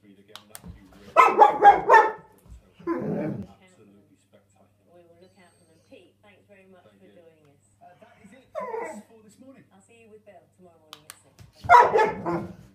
breed again, that would be really absolutely spectacular. We will look out for them. Pete, thanks very much for joining us. That is it for us for this morning. I'll see you with Bill tomorrow morning at 6.